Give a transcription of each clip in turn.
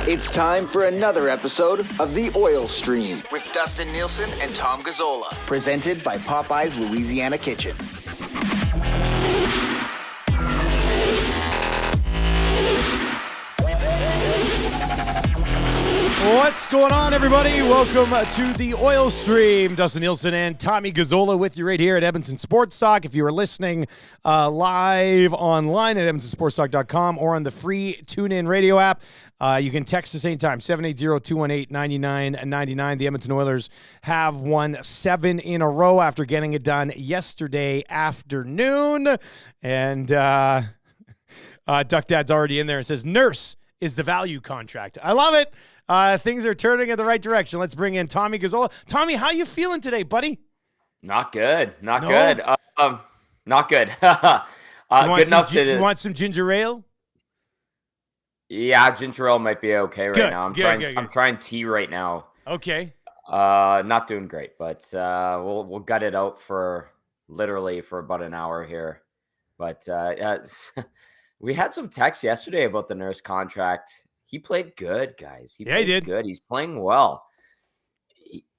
It's time for another episode of The Oil Stream with Dustin Nielson and Tom Gazzola, presented by Popeye's Louisiana Kitchen. What's going on, everybody? Welcome to The Oil Stream. Dustin Nielson and Tommy Gazzola with you right here at Edmonton Sports Talk. If you are listening live online at edmontonsportstalk.com or on the free TuneIn radio app, you can text us anytime, 780-218-9999. The Edmonton Oilers have won 7 in a row after getting it done yesterday afternoon. And Duck Dad's already in there and says, Nurse is the value contract. I love it. Things are turning in the right direction. Let's bring in Tommy Gazzola. Tommy, how you feeling today, buddy? Not good. Not No? good. Not good. Good enough to. You want some ginger ale? Yeah, ginger ale might be okay right Good, now. good. I'm trying tea right now. Okay. Not doing great, but we'll gut it out for about an hour here. But we had some texts yesterday about the Nurse contract. He played good, guys. He did good. He's playing well.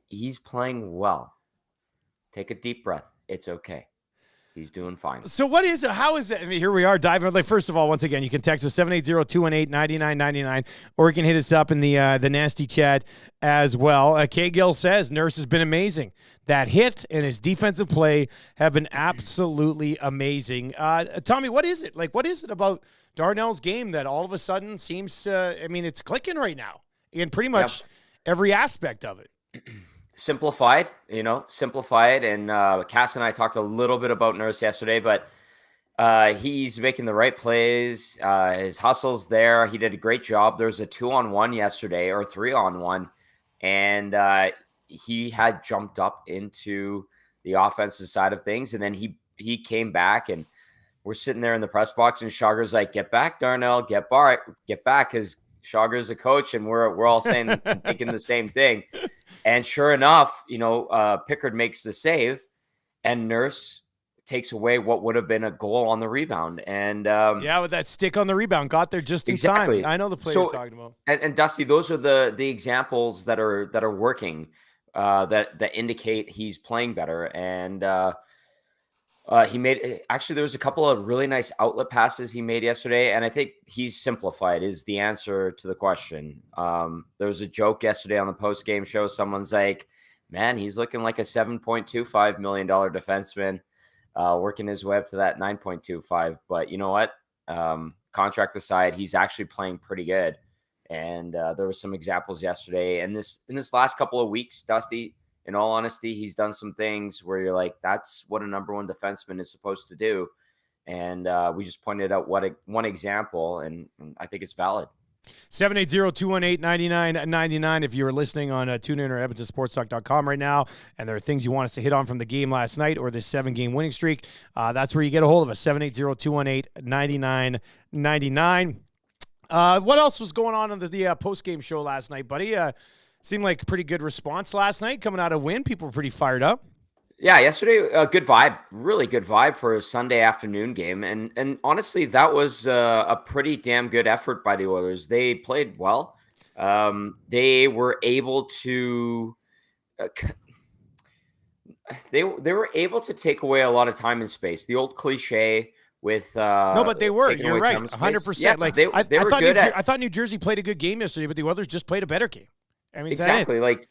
He's playing well. Take a deep breath. It's okay. He's doing fine. So what is it? How is it? I mean, here we are diving. Like, first of all, once again, you can text us 780-218-9999, or you can hit us up in the nasty chat as well. K. Gill says Nurse has been amazing. That hit and his defensive play have been absolutely amazing. Tommy, what is it? Like, what is it about Darnell's game that all of a sudden seems it's clicking right now in pretty much every aspect of it? Simplified. And Cass and I talked a little bit about Nurse yesterday, but he's making the right plays. His hustle's there. He did a great job. There was a 2-on-1 yesterday or 3-on-1, and he had jumped up into the offensive side of things, and then he came back, and we're sitting there in the press box, and Chager's like, "Get back, Darnell, get back," because Chager's a coach, and we're all saying thinking the same thing. And sure enough, Pickard makes the save, and Nurse takes away what would have been a goal on the rebound. And with that stick on the rebound, got there just in time. I know the play you're talking about. And Dusty, those are the examples that are working, that indicate he's playing better. And there was a couple of really nice outlet passes he made yesterday, and I think he's simplified is the answer to the question. There was a joke yesterday on the post-game show. Someone's like, man, he's looking like a $7.25 million defenseman, working his way up to that 9.25. But you know what? Contract aside, he's actually playing pretty good. And there were some examples yesterday. And in this last couple of weeks, Dusty, in all honesty, he's done some things where you're like, that's what a number one defenseman is supposed to do. And we just pointed out one example, and I think it's valid. 780-218-9999 if you're listening on TuneIn or EdmontonSportsTalk.com right now, and there are things you want us to hit on from the game last night or this 7-game winning streak, that's where you get a hold of us, 780-218-9999. What else was going on in the post-game show last night, buddy? Seemed like a pretty good response last night coming out of win. People were pretty fired up. Yeah, yesterday, good vibe, really good vibe for a Sunday afternoon game. And honestly, that was a pretty damn good effort by the Oilers. They played well. They were able to they were able to take away a lot of time and space. The old cliche with no, but they were. You're right, 100%. Yeah, like they were good. I thought New Jersey played a good game yesterday, but the Oilers just played a better game. I mean, exactly. Like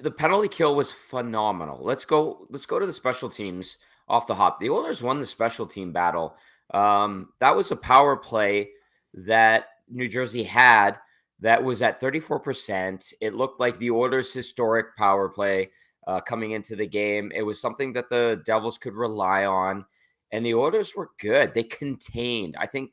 the penalty kill was phenomenal. Let's go to the special teams off the hop. The Oilers won the special team battle. That was a power play that New Jersey had that was at 34%. It looked like the Oilers' historic power play coming into the game. It was something that the Devils could rely on, and the Oilers were good. They contained. I think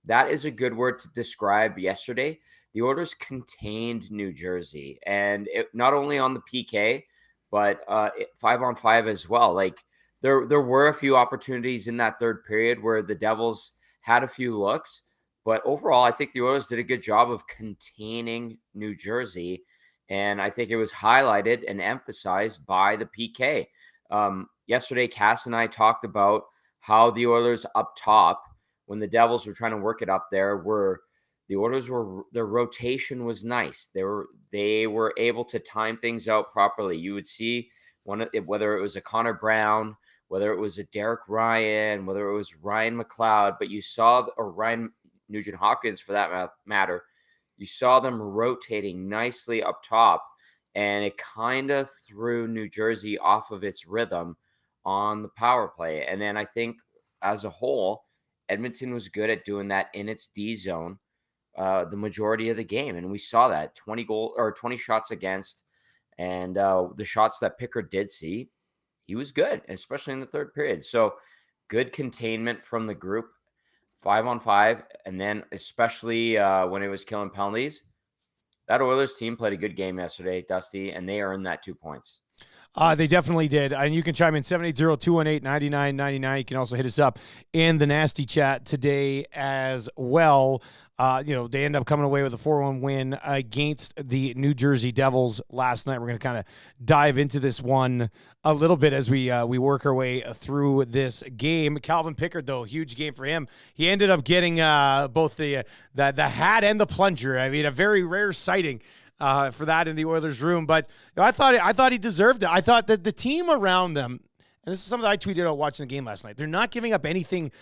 that is a good word to describe yesterday. The Oilers contained New Jersey, and not only on the PK, but 5-on-5 as well. Like there were a few opportunities in that third period where the Devils had a few looks, but overall, I think the Oilers did a good job of containing New Jersey. And I think it was highlighted and emphasized by the PK. Yesterday, Cass and I talked about how the Oilers up top, when the Devils were trying to work it up there, their rotation was nice. They were able to time things out properly. You would see whether it was a Connor Brown, whether it was a Derek Ryan, whether it was Ryan McLeod, but you saw, or Ryan Nugent Hopkins for that matter, you saw them rotating nicely up top, and it kind of threw New Jersey off of its rhythm on the power play. And then I think as a whole, Edmonton was good at doing that in its D zone the majority of the game. And we saw that 20 shots against, and the shots that Pickard did see, he was good, especially in the third period. So good containment from the group, 5-on-5, and then especially when it was killing penalties. That Oilers team played a good game yesterday, Dusty, and they earned that 2 points. They definitely did. And you can chime in 780-218-9999. You can also hit us up in the nasty chat today as well. They end up coming away with a 4-1 win against the New Jersey Devils last night. We're going to kind of dive into this one a little bit as we work our way through this game. Calvin Pickard, though, huge game for him. He ended up getting both the hat and the plunger. I mean, a very rare sighting for that in the Oilers room. But I thought he deserved it. I thought that the team around them, and this is something I tweeted out watching the game last night, they're not giving up anything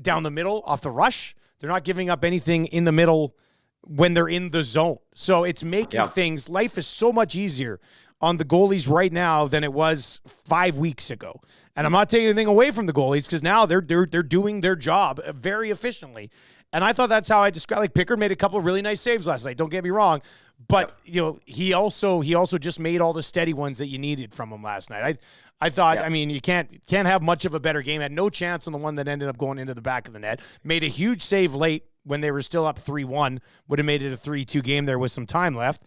down the middle off the rush. They're not giving up anything in the middle when they're in the zone. So it's making things, life is so much easier on the goalies right now than it was 5 weeks ago. And I'm not taking anything away from the goalies because now they're doing their job very efficiently. And I thought that's how I described. Like, Pickard made a couple of really nice saves last night. Don't get me wrong, but he also just made all the steady ones that you needed from him last night. I thought, I mean, you can't have much of a better game. Had no chance on the one that ended up going into the back of the net. Made a huge save late when they were still up 3-1. Would have made it a 3-2 game there with some time left.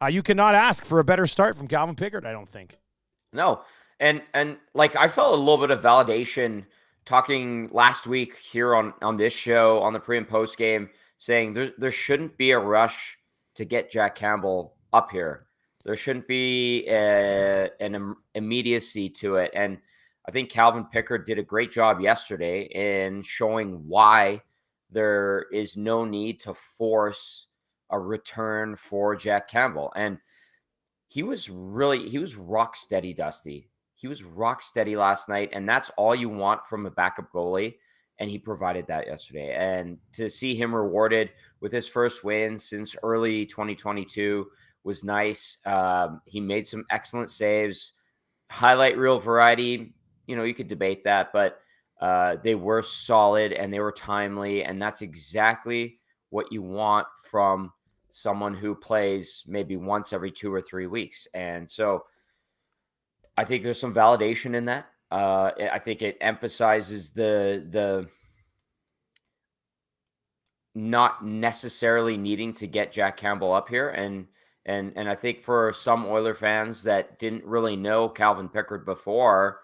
You cannot ask for a better start from Calvin Pickard, I don't think. No, and like I felt a little bit of validation talking last week here on this show on the pre and post game, saying there shouldn't be a rush to get Jack Campbell up here. There shouldn't be an immediacy to it. And I think Calvin Pickard did a great job yesterday in showing why there is no need to force a return for Jack Campbell. And he was rock steady, Dusty. He was rock steady last night, and that's all you want from a backup goalie, and he provided that yesterday. And to see him rewarded with his first win since early 2022 was nice. He made some excellent saves. Highlight reel variety, you could debate that, but they were solid and they were timely, and that's exactly what you want from someone who plays maybe once every 2 or 3 weeks. And so I think there's some validation in that. I think it emphasizes the not necessarily needing to get Jack Campbell up here. And I think for some Oiler fans that didn't really know Calvin Pickard before,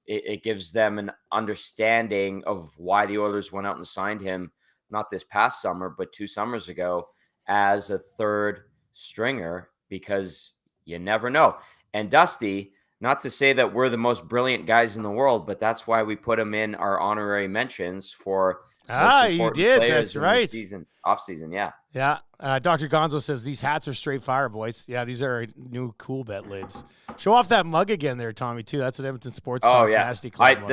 it gives them an understanding of why the Oilers went out and signed him, not this past summer, but 2 summers ago, as a third stringer, because you never know. And Dusty, not to say that we're the most brilliant guys in the world, but that's why we put him in our honorary mentions for you did. That's right. Off season, yeah. Yeah. Dr. Gonzo says these hats are straight fire, boys. Yeah, these are new Cool Bet lids. Show off that mug again there, Tommy, too. That's an Edmonton Sports Talk Nasty Club.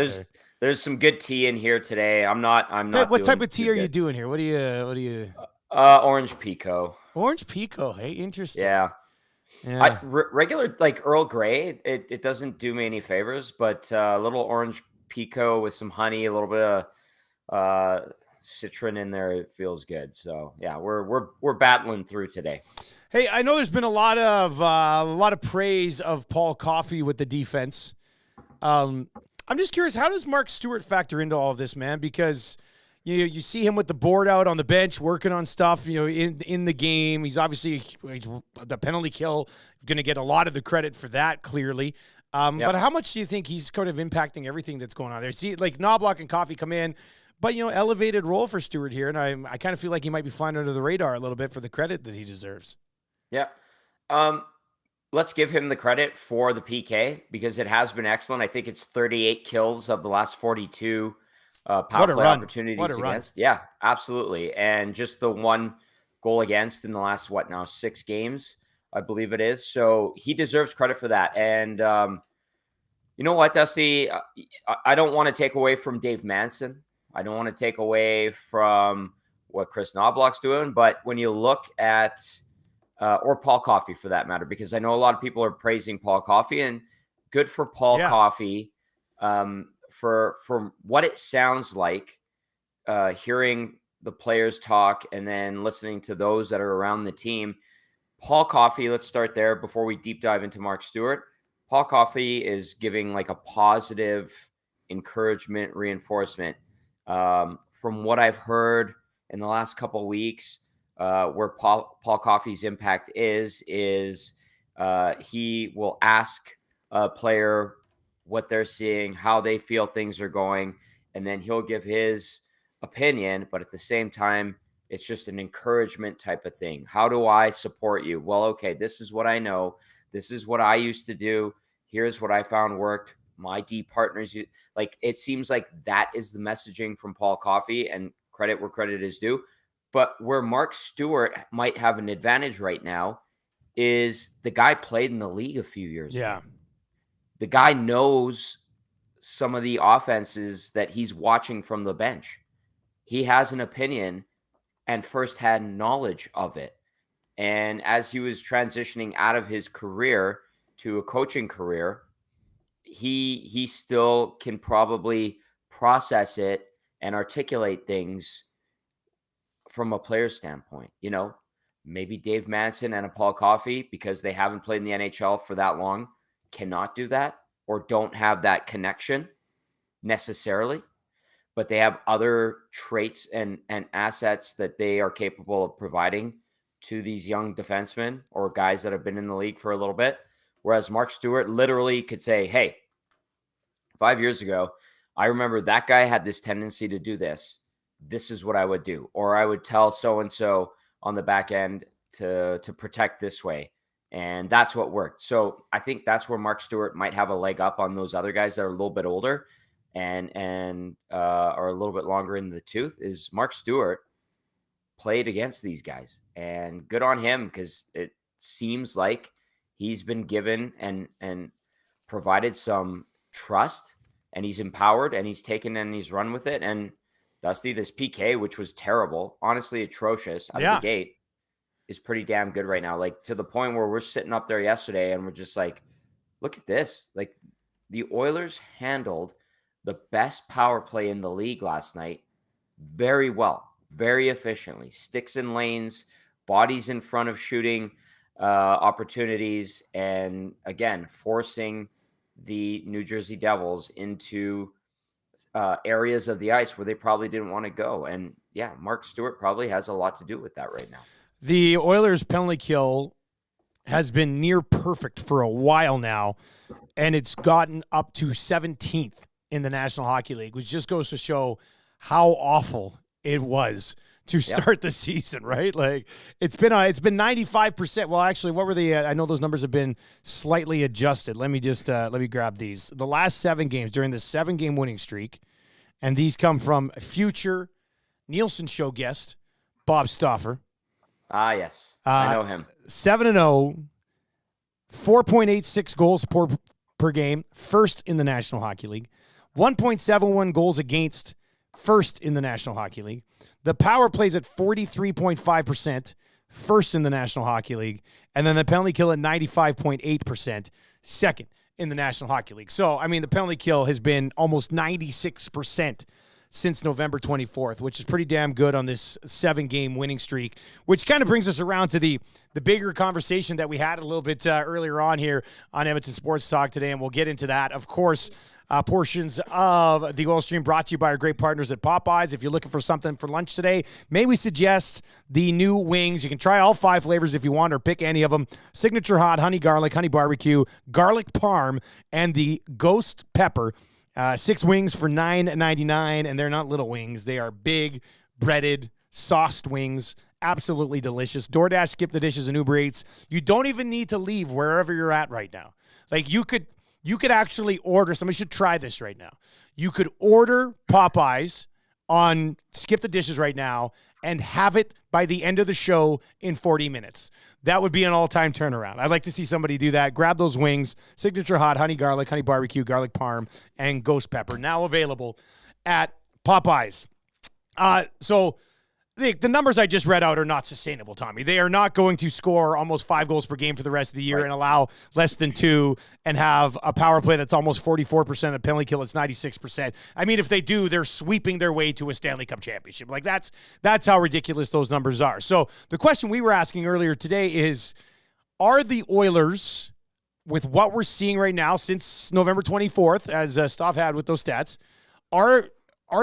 There's some good tea in here today. I'm not. What type of tea are you doing here? What do you? Orange Pico. Orange Pico. Hey, interesting. Yeah. Regular like Earl Grey, it doesn't do me any favors, but a little Orange Pico with some honey, a little bit of citron in there, it feels good. So yeah, we're battling through today. Hey, I know there's been a lot of praise of Paul Coffey with the defense. I'm just curious, how does Mark Stewart factor into all of this, man? Because you see him with the board out on the bench working on stuff, in the game. He's obviously the penalty kill, going to get a lot of the credit for that, clearly. But how much do you think he's kind of impacting everything that's going on there? See, like Knobloch and Coffey come in, but, elevated role for Stewart here. And I kind of feel like he might be flying under the radar a little bit for the credit that he deserves. Yeah. Um, let's give him the credit for the PK because it has been excellent. I think it's 38 kills of the last 42 power play opportunities against. Yeah, absolutely. And just the one goal against in the last, 6 games, I believe it is. So he deserves credit for that. And you know what, Dusty? I don't want to take away from Dave Manson. I don't want to take away from what Chris Knobloch's doing. But when you look at or Paul Coffey for that matter, because I know a lot of people are praising Paul Coffey, and good for Paul Coffey for what it sounds like, hearing the players talk and then listening to those that are around the team. Paul Coffey, let's start there before we deep dive into Mark Stewart. Paul Coffey is giving like a positive encouragement, reinforcement. From what I've heard in the last couple of weeks, where Paul Coffey's impact is he will ask a player what they're seeing, how they feel things are going, and then he'll give his opinion. But at the same time, it's just an encouragement type of thing. How do I support you? Well, okay, this is what I know. This is what I used to do. Here's what I found worked. My D partners, like, it seems like that is the messaging from Paul Coffey, and credit where credit is due. But where Mark Stewart might have an advantage right now is the guy played in the league a few years ago. The guy knows some of the offenses that he's watching from the bench. He has an opinion and firsthand knowledge of it. And as he was transitioning out of his career to a coaching career, he still can probably process it and articulate things from a player standpoint. You know, maybe Dave Manson and a Paul Coffey, because they haven't played in the NHL for that long, cannot do that or don't have that connection necessarily, but they have other traits and assets that they are capable of providing to these young defensemen or guys that have been in the league for a little bit. Whereas Mark Stewart literally could say, hey, 5 years ago, I remember that guy had this tendency to do this. This is what I would do. Or I would tell so-and-so on the back end to protect this way. And that's what worked. So I think that's where Mark Stewart might have a leg up on those other guys that are a little bit older and are a little bit longer in the tooth. Is Mark Stewart played against these guys, and good on him, because it seems like he's been given and provided some trust, and he's empowered, and he's taken and he's run with it. And Dusty, this PK, which was terrible, honestly atrocious out of the gate, is pretty damn good right now. Like, to the point where we're sitting up there yesterday and we're just like, look at this. Like, the Oilers handled the best power play in the league last night very well, very efficiently. Sticks in lanes, bodies in front of shooting opportunities, and again, forcing the New Jersey Devils into areas of the ice where they probably didn't want to go. And yeah, Mark Stewart probably has a lot to do with that right now. The Oilers' penalty kill has been near perfect for a while now, and it's gotten up to 17th in the National Hockey League, which just goes to show how awful it was to start the season, right? Like, it's been 95%. Well, actually, what were the I know those numbers have been slightly adjusted. Let me just let me grab these. The last 7 games during the 7-game winning streak, and these come from future Nielson show guest Bob Stauffer. Ah, yes. I know him. 7-0, 4.86 goals per game, first in the National Hockey League. 1.71 goals against, first in the National Hockey League. The power plays at 43.5%, first in the National Hockey League. And then the penalty kill at 95.8%, second in the National Hockey League. So, I mean, the penalty kill has been almost 96% since November 24th, which is pretty damn good on this 7-game winning streak, which kind of brings us around to the bigger conversation that we had a little bit earlier on here on Edmonton Sports Talk today, and we'll get into that. Of course, portions of the Oil Stream brought to you by our great partners at Popeyes. If you're looking for something for lunch today, may we suggest the new wings. You can try all 5 flavors if you want, or pick any of them. Signature hot, honey garlic, honey barbecue, garlic parm, and the ghost pepper. 6 wings for $9.99, and they're not little wings. They are big, breaded, sauced wings. absolutely delicious. DoorDash, Skip the Dishes, and Uber Eats. You don't even need to leave wherever you're at right now. Like you could actually order. Somebody should try this right now. You could order Popeyes on Skip the Dishes right now and have it by the end of the show in 40 minutes. That would be an all-time turnaround. I'd like to see somebody do that. Grab those wings, signature hot, honey garlic, honey barbecue, garlic parm, and ghost pepper. Now available at Popeyes. So the numbers I just read out are not sustainable, Tommy. They are not going to score almost 5 goals per game for the rest of the year and allow less than 2 and have a power play that's almost 44%, a penalty kill that's 96%. I mean, if they do, they're sweeping their way to a Stanley Cup championship. Like that's how ridiculous those numbers are. So the question we were asking earlier today is, are the Oilers, with what we're seeing right now since November 24th, as Staff had with those stats, are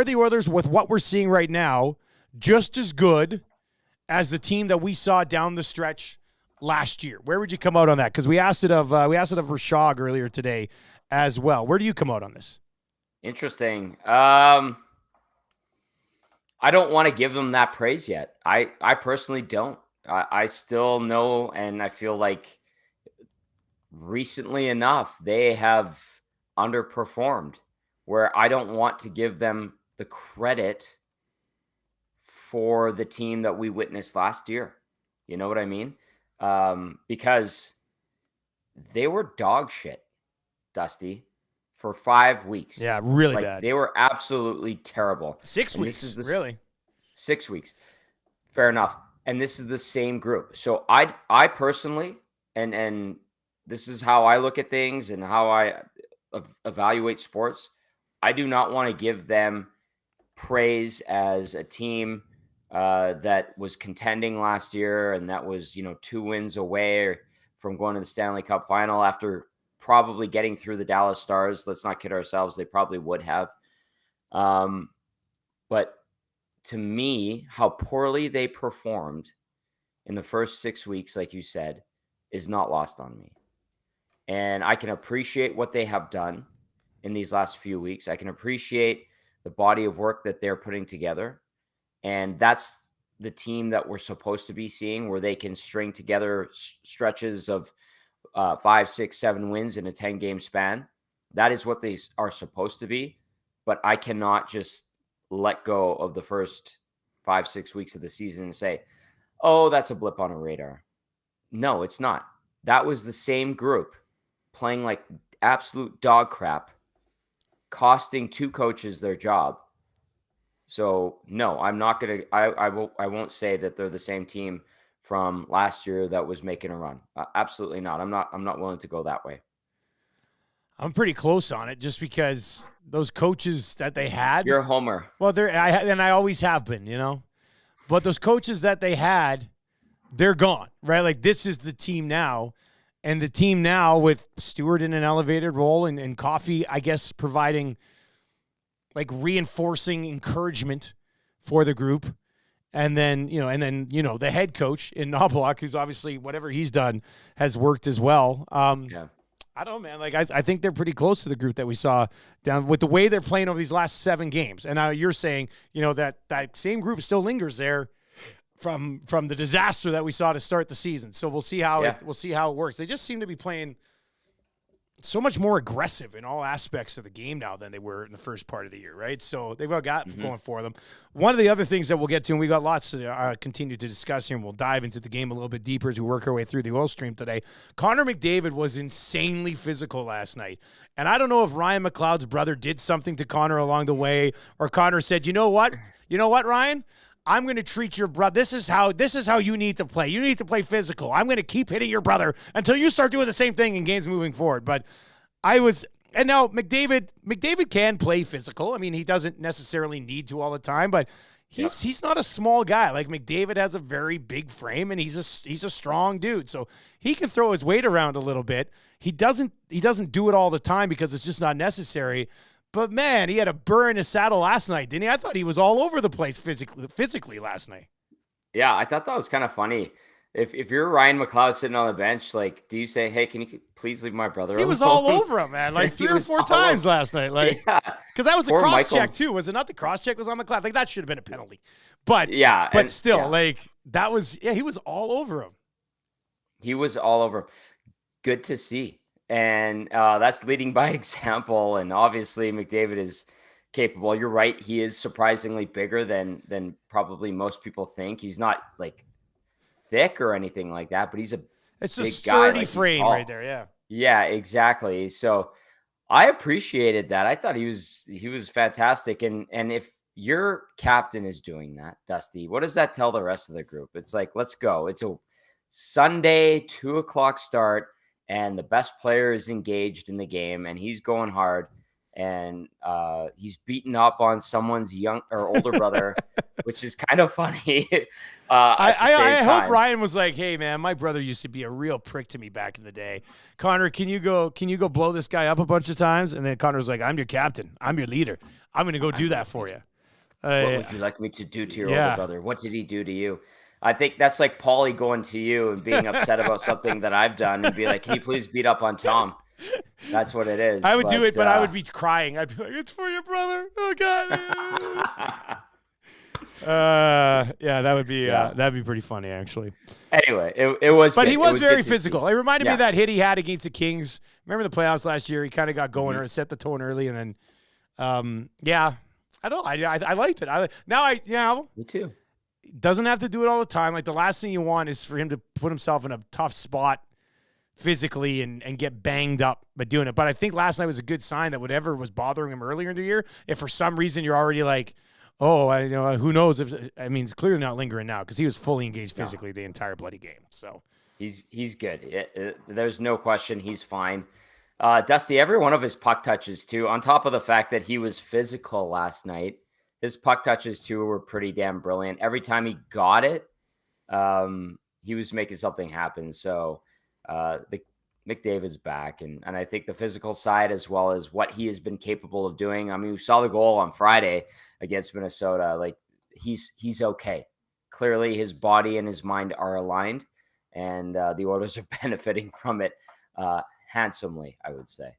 the Oilers, with what we're seeing right now, just as good as the team that we saw down the stretch last year? Where would you come out on that? Because we asked it of Rashog earlier today as well. Where do you come out on this? Interesting. I don't want to give them that praise yet. I personally don't. I still know, and I feel like recently enough they have underperformed, where I don't want to give them the credit for the team that we witnessed last year. You know what I mean? Because they were dog shit, Dusty, for 5 weeks. Yeah, really bad. They were absolutely terrible. 6 weeks, really? 6 weeks. Fair enough. And this is the same group. So I personally, and this is how I look at things and how I evaluate sports, I do not want to give them praise as a team that was contending last year and that was, 2 wins away from going to the Stanley Cup final after probably getting through the Dallas Stars. Let's not kid ourselves. They probably would have. But to me, how poorly they performed in the first 6 weeks, like you said, is not lost on me. And I can appreciate what they have done in these last few weeks. I can appreciate the body of work that they're putting together. And that's the team that we're supposed to be seeing, where they can string together stretches of 5, 6, 7 wins in a 10-game span. That is what they are supposed to be. But I cannot just let go of the first 5, 6 weeks of the season and say, oh, that's a blip on a radar. No, it's not. That was the same group playing like absolute dog crap, costing 2 coaches their job. So no, I'm not going to, I won't say that they're the same team from last year that was making a run. Absolutely not. I'm not willing to go that way. I'm pretty close on it, just because those coaches that they had. You're a homer. Well, I always have been, but those coaches that they had, they're gone, right? Like, this is the team now. And the team now, with Stewart in an elevated role and Coffey, I guess, providing like reinforcing encouragement for the group. And then, the head coach in Knobloch, who's obviously, whatever he's done has worked as well. Yeah. I don't know, man. Like, I think they're pretty close to the group that we saw down with the way they're playing over these last 7 games. And now you're saying, that same group still lingers there from the disaster that we saw to start the season. So we'll see how it works. They just seem to be playing so much more aggressive in all aspects of the game now than they were in the first part of the year, right? So they've got going for them. One of the other things that we'll get to, and we got lots to continue to discuss here, and we'll dive into the game a little bit deeper as we work our way through the oil stream today. Connor McDavid was insanely physical last night. And I don't know if Ryan McLeod's brother did something to Connor along the way, or Connor said, you know what, Ryan? I'm going to treat your brother. This is how you need to play. You need to play physical. I'm going to keep hitting your brother until you start doing the same thing in games moving forward. But and now McDavid can play physical. I mean, he doesn't necessarily need to all the time, but he's not a small guy. Like, McDavid has a very big frame, and he's a strong dude. So he can throw his weight around a little bit. He doesn't do it all the time because it's just not necessary. But, man, he had a burr in his saddle last night, didn't he? I thought he was all over the place physically last night. Yeah, I thought that was kind of funny. If you're Ryan McLeod sitting on the bench, like, do you say, hey, can you please leave my brother alone? He was all over him, man, like 3 or 4 times last night. Like, yeah, Because that was a Poor cross Michael. check too, was it not? The cross check was on the glass. Like that should have been a penalty. But Yeah, but and- still, yeah. like that was he was all over him. He was all over. Good to see. And that's leading by example. And obviously, McDavid is capable. You're right. He is surprisingly bigger than probably most people think. He's not like thick or anything like that, but he's a It's a big sturdy guy. Like, he's frame tall. right there. Yeah. Yeah, exactly. So I appreciated that. I thought he was fantastic. And if your captain is doing that, Dusty, what does that tell the rest of the group? It's like, let's go. It's a Sunday 2:00 start, and the best player is engaged in the game, and he's going hard, and he's beating up on someone's young or older brother, which is kind of funny. I hope Ryan was like, "Hey man, my brother used to be a real prick to me back in the day. Connor, can you go blow this guy up a bunch of times?" And then Connor's like, "I'm your captain. I'm your leader. I'm going to go do that for you." What would you like me to do to your Yeah. older brother? What did he do to you? I think that's like Paulie going to you and being upset about something that I've done and be like, "Can you please beat up on Tom?" That's what it is. I would do it, but I would be crying. I'd be like, "It's for your brother." Oh God. Yeah, that would be that'd be pretty funny actually. Anyway, it was. But good. he It was very good to physical. see. It reminded me Yeah. of that hit he had against the Kings. Remember the playoffs last year? He kind of got going or set the tone early, and then, yeah, I don't. I liked it. Me too. Doesn't have to do it all the time. Like the last thing you want is for him to put himself in a tough spot physically and get banged up by doing it. But I think last night was a good sign that whatever was bothering him earlier in the year, if for some reason you're already like, oh, who knows if it's clearly not lingering now because he was fully engaged physically the entire bloody game. So He's good. There's no question he's fine. Dusty, every one of his puck touches too, on top of the fact that he was physical last night, his puck touches too were pretty damn brilliant. Every time he got it, he was making something happen. So the McDavid's back, and I think the physical side as well as what he has been capable of doing. I mean, we saw the goal on Friday against Minnesota. Like he's okay. Clearly, his body and his mind are aligned, and the Oilers are benefiting from it handsomely, I would say.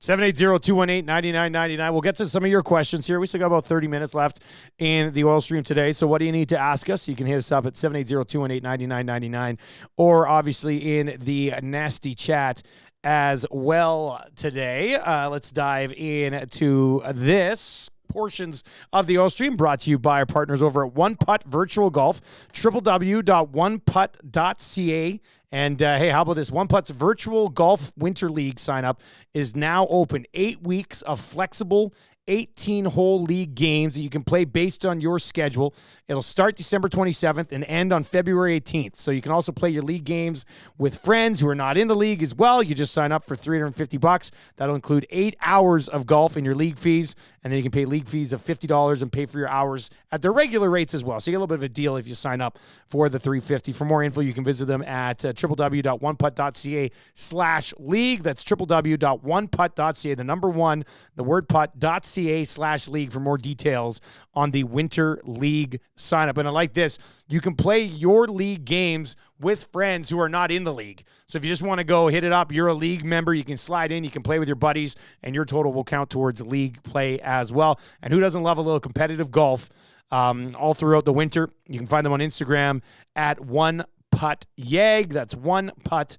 780-218-9999. We'll get to some of your questions here. We still got about 30 minutes left in the oil stream today. So what do you need to ask us? You can hit us up at 780-218-9999 or obviously in the nasty chat as well today. Let's dive into this. Portions of the oil stream brought to you by our partners over at One Putt Virtual Golf, www.oneputt.ca. And hey, how about this? One Putt's Virtual Golf Winter League sign up is now open. 8 weeks of flexible 18-hole league games that you can play based on your schedule. It'll start December 27th and end on February 18th. So you can also play your league games with friends who are not in the league as well. You just sign up for $350. That'll include 8 hours of golf and your league fees. And then you can pay league fees of $50 and pay for your hours at their regular rates as well. So you get a little bit of a deal if you sign up for the $350. For more info, you can visit them at www.oneputt.ca/league. That's www.oneputt.ca, the number one, the word putt.ca/league for more details on the Winter League sign up. And I like this. You can play your league games with friends who are not in the league. So if you just want to go hit it up, you're a league member, you can slide in, you can play with your buddies, and your total will count towards league play as well. And who doesn't love a little competitive golf all throughout the winter? You can find them on Instagram at One Putt Yeg. That's One Putt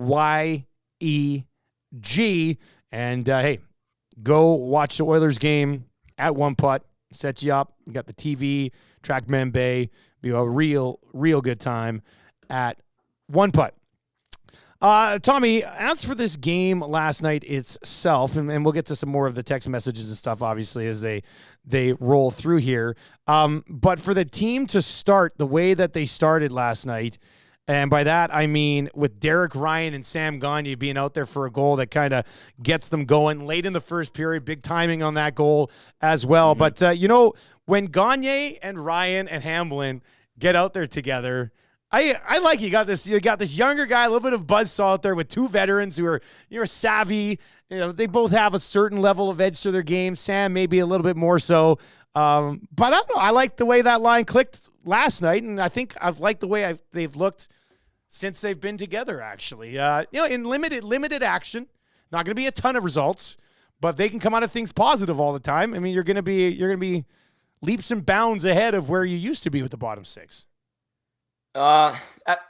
YEG. And hey, go watch the Oilers game at One Putt. Set you up. You got the TV, TrackMan Bay. Be a real good time at One Putt. Tommy, as for this game last night itself, and we'll get to some more of the text messages and stuff, obviously, as they roll through here. But for the team to start the way that they started last night, and by that, I mean with Derek Ryan and Sam Gagner being out there for a goal that kind of gets them going late in the first period, big timing on that goal as well. Mm-hmm. But, when Gagner and Ryan and Hamblin get out there together, I like you got this younger guy, a little bit of buzzsaw out there with two veterans who are savvy. They both have a certain level of edge to their game. Sam maybe a little bit more so. But I don't know. I like the way that line clicked last night, and I think I've liked the way they've looked since they've been together, actually. In limited action. Not going to be a ton of results, But if they can come out of things positive all the time, I mean, you're gonna be leaps and bounds ahead of where you used to be with the bottom six.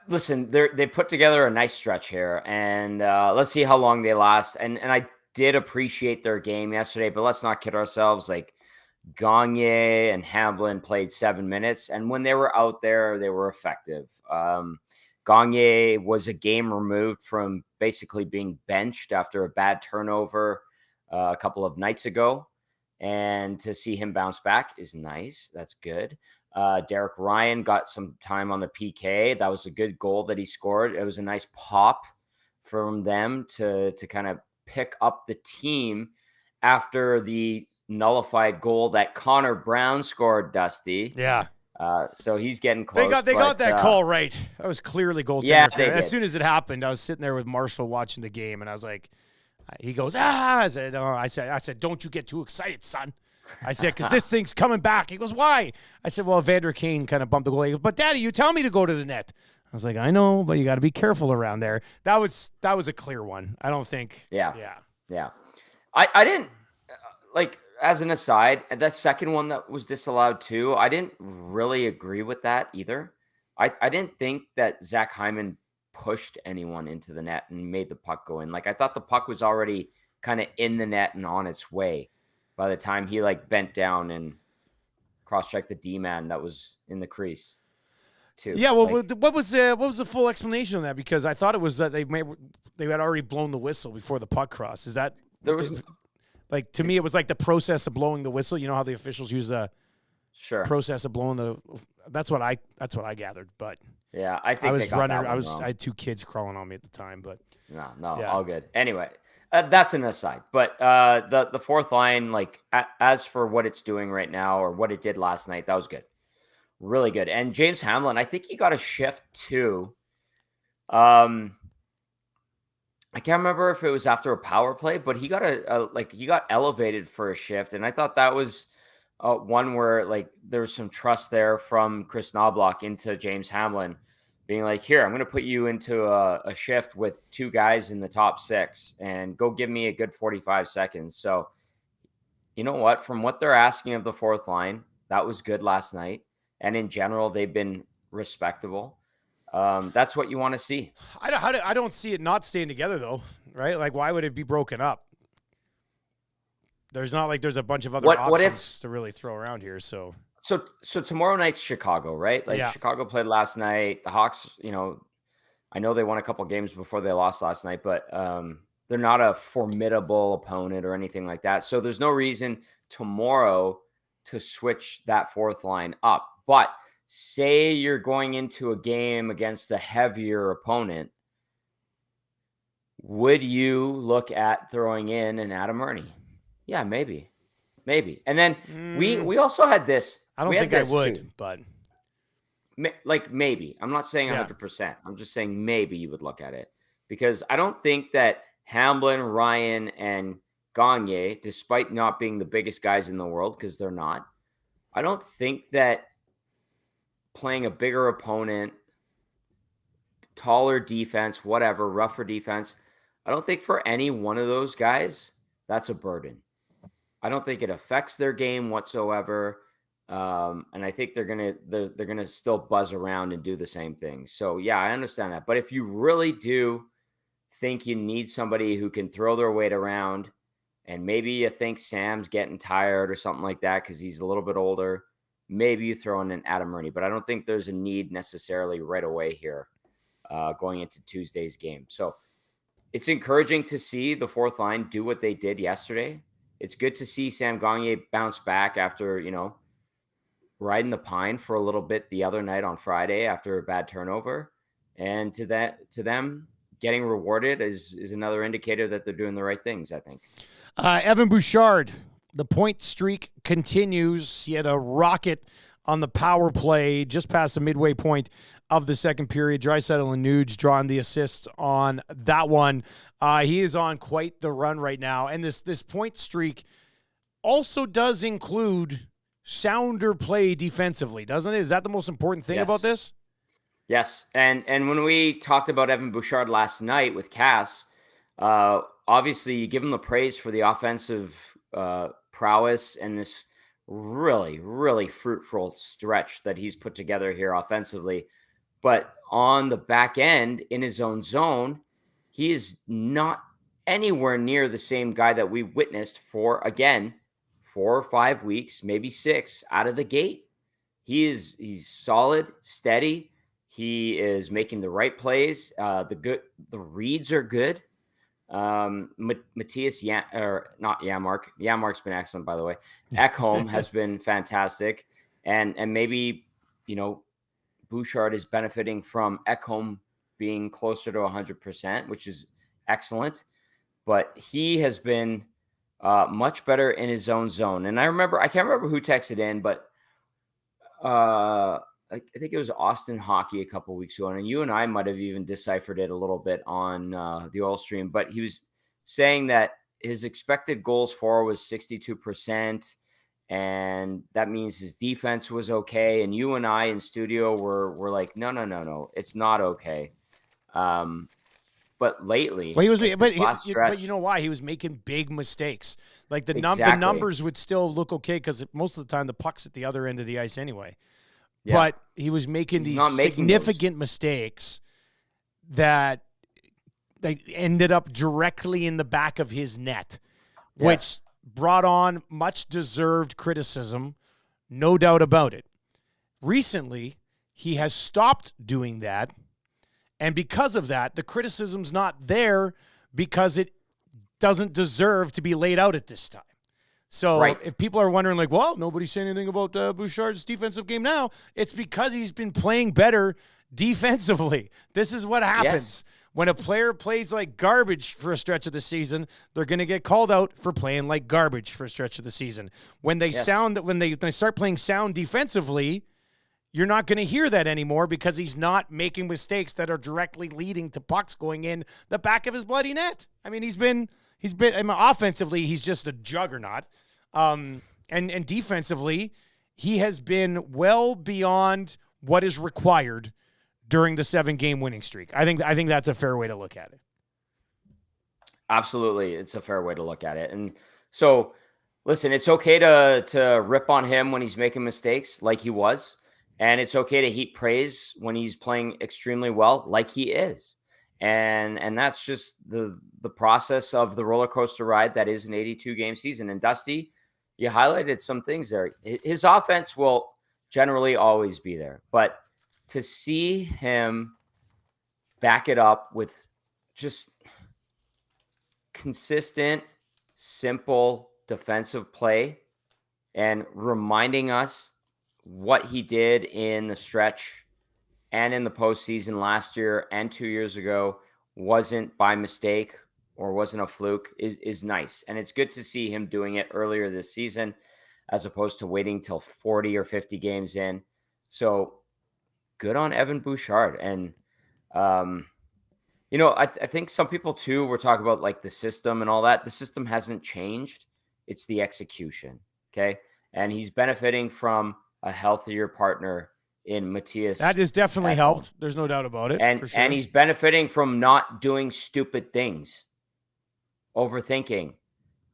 Listen, they put together a nice stretch here, and let's see how long they last. And I did appreciate their game yesterday, but let's not kid ourselves. Like Gagne and Hamblin played 7 minutes, and when they were out there, they were effective. Gagne was a game removed from basically being benched after a bad turnover a couple of nights ago, and to see him bounce back is nice. That's good. Derek Ryan got some time on the PK. That was a good goal that he scored. It was a nice pop from them to kind of pick up the team after the nullified goal that Connor Brown scored, Dusty. Yeah. So he's getting close. They got that call right. That was clearly goaltender. Yeah, as soon as it happened, I was sitting there with Marshall watching the game, and I was like, he goes, I said, no. I said, don't you get too excited, son. I said, because this thing's coming back. He goes, why? I said, well, Evander Kane kind of bumped the goal. He goes, but Daddy, you tell me to go to the net. I was like, I know, but you got to be careful around there. That was a clear one. I don't think. Yeah. I didn't like, as an aside, that second one that was disallowed too, I didn't really agree with that either. I didn't think that Zach Hyman pushed anyone into the net and made the puck go in. Like, I thought the puck was already kind of in the net and on its way by the time he like bent down and cross-checked the D-man that was in the crease too. Yeah, well, what was the full explanation on that? Because I thought it was that they had already blown the whistle before the puck crossed. Is that there was like, to me, it was like the process of blowing the whistle. You know how the officials use the process of blowing the. That's what I gathered. But yeah, I think I was they got running. that one wrong. I had two kids crawling on me at the time, but no, yeah. All good. Anyway, that's an aside. But the fourth line, like as for what it's doing right now or what it did last night, that was good, really good. And James Hamblin, I think he got a shift too. I can't remember if it was after a power play, but he got he got elevated for a shift, and I thought that was one where like there was some trust there from Chris Knobloch into James Hamblin, being like, "Here, I'm going to put you into a shift with two guys in the top six, and go give me a good 45 seconds." So, you know what? From what they're asking of the fourth line, that was good last night, and in general, they've been respectable. That's what you want to see. I don't see it not staying together though, right? Like, why would it be broken up? There's not like there's a bunch of other options to really throw around here. So tomorrow night's Chicago, right? Like Chicago played last night. The Hawks, I know they won a couple games before they lost last night, but they're not a formidable opponent or anything like that. So there's no reason tomorrow to switch that fourth line up. But say you're going into a game against a heavier opponent, would you look at throwing in an Adam Ernie? Yeah, maybe. And then we also had this. I don't think I would, too. But like maybe. I'm not saying 100%. I'm just saying maybe you would look at it, because I don't think that Hamblin, Ryan, and Gagne, despite not being the biggest guys in the world, because they're not, I don't think that playing a bigger opponent, taller defense, whatever, rougher defense, I don't think for any one of those guys that's a burden. I don't think it affects their game whatsoever, and I think they're gonna still buzz around and do the same thing. So yeah, I understand that. But if you really do think you need somebody who can throw their weight around, and maybe you think Sam's getting tired or something like that because he's a little bit older, maybe you throw in an Adam Ernie, but I don't think there's a need necessarily right away here going into Tuesday's game. So it's encouraging to see the fourth line do what they did yesterday. It's good to see Sam Gagne bounce back after, riding the pine for a little bit the other night on Friday after a bad turnover. And to them, getting rewarded is another indicator that they're doing the right things, I think. Evan Bouchard, the point streak continues. He had a rocket on the power play just past the midway point of the second period. Draisaitl and Nuge drawing the assist on that one. He is on quite the run right now. And this point streak also does include sounder play defensively, doesn't it? Is that the most important thing about this? Yes. And when we talked about Evan Bouchard last night with Cass, Obviously, you give him the praise for the offensive prowess and this really, really fruitful stretch that he's put together here offensively. But on the back end, in his own zone, he is not anywhere near the same guy that we witnessed for, again, 4 or 5 weeks, maybe 6 out of the gate. He's solid, steady. He is making the right plays. The reads are good. Matthias not Yamark. Yamark's been excellent, by the way. Ekholm has been fantastic, and maybe Bouchard is benefiting from Ekholm being closer to 100%, which is excellent. But he has been much better in his own zone. And I can't remember who texted in, but I think it was Austin Hockey a couple of weeks ago, and you and I might have even deciphered it a little bit on the Oil Stream. But he was saying that his expected goals for was 62%, and that means his defense was okay. And you and I in studio were like, no, it's not okay. But lately, well, but you know why? He was making big mistakes. Like the numbers would still look okay because most of the time the puck's at the other end of the ice anyway. Yeah. But he was making these significant mistakes that ended up directly in the back of his net, which brought on much deserved criticism, no doubt about it. Recently, he has stopped doing that. And because of that, the criticism's not there because it doesn't deserve to be laid out at this time. So if people are wondering, like, well, nobody's saying anything about Bouchard's defensive game now, it's because he's been playing better defensively. This is what happens. Yes. When a player plays like garbage for a stretch of the season, they're going to get called out for playing like garbage for a stretch of the season. When they when they start playing sound defensively, you're not going to hear that anymore because he's not making mistakes that are directly leading to pucks going in the back of his bloody net. I mean, he's been offensively, he's just a juggernaut. And defensively, he has been well beyond what is required during the 7-game winning streak. I think that's a fair way to look at it. Absolutely. It's a fair way to look at it. And so, listen, it's okay to rip on him when he's making mistakes like he was. And it's okay to heap praise when he's playing extremely well like he is. And that's just the process of the roller coaster ride that is an 82-game season. And Dusty, you highlighted some things there. His offense will generally always be there. But to see him back it up with just consistent, simple defensive play and reminding us what he did in the stretch and in the postseason last year and 2 years ago wasn't by mistake or wasn't a fluke is nice. And it's good to see him doing it earlier this season as opposed to waiting till 40 or 50 games in. So good on Evan Bouchard. And, I think some people too were talking about like the system and all that. The system hasn't changed. It's the execution. Okay. And he's benefiting from a healthier partner in Matthias. That has definitely helped. There's no doubt about it. And for sure. And he's benefiting from not doing stupid things, overthinking,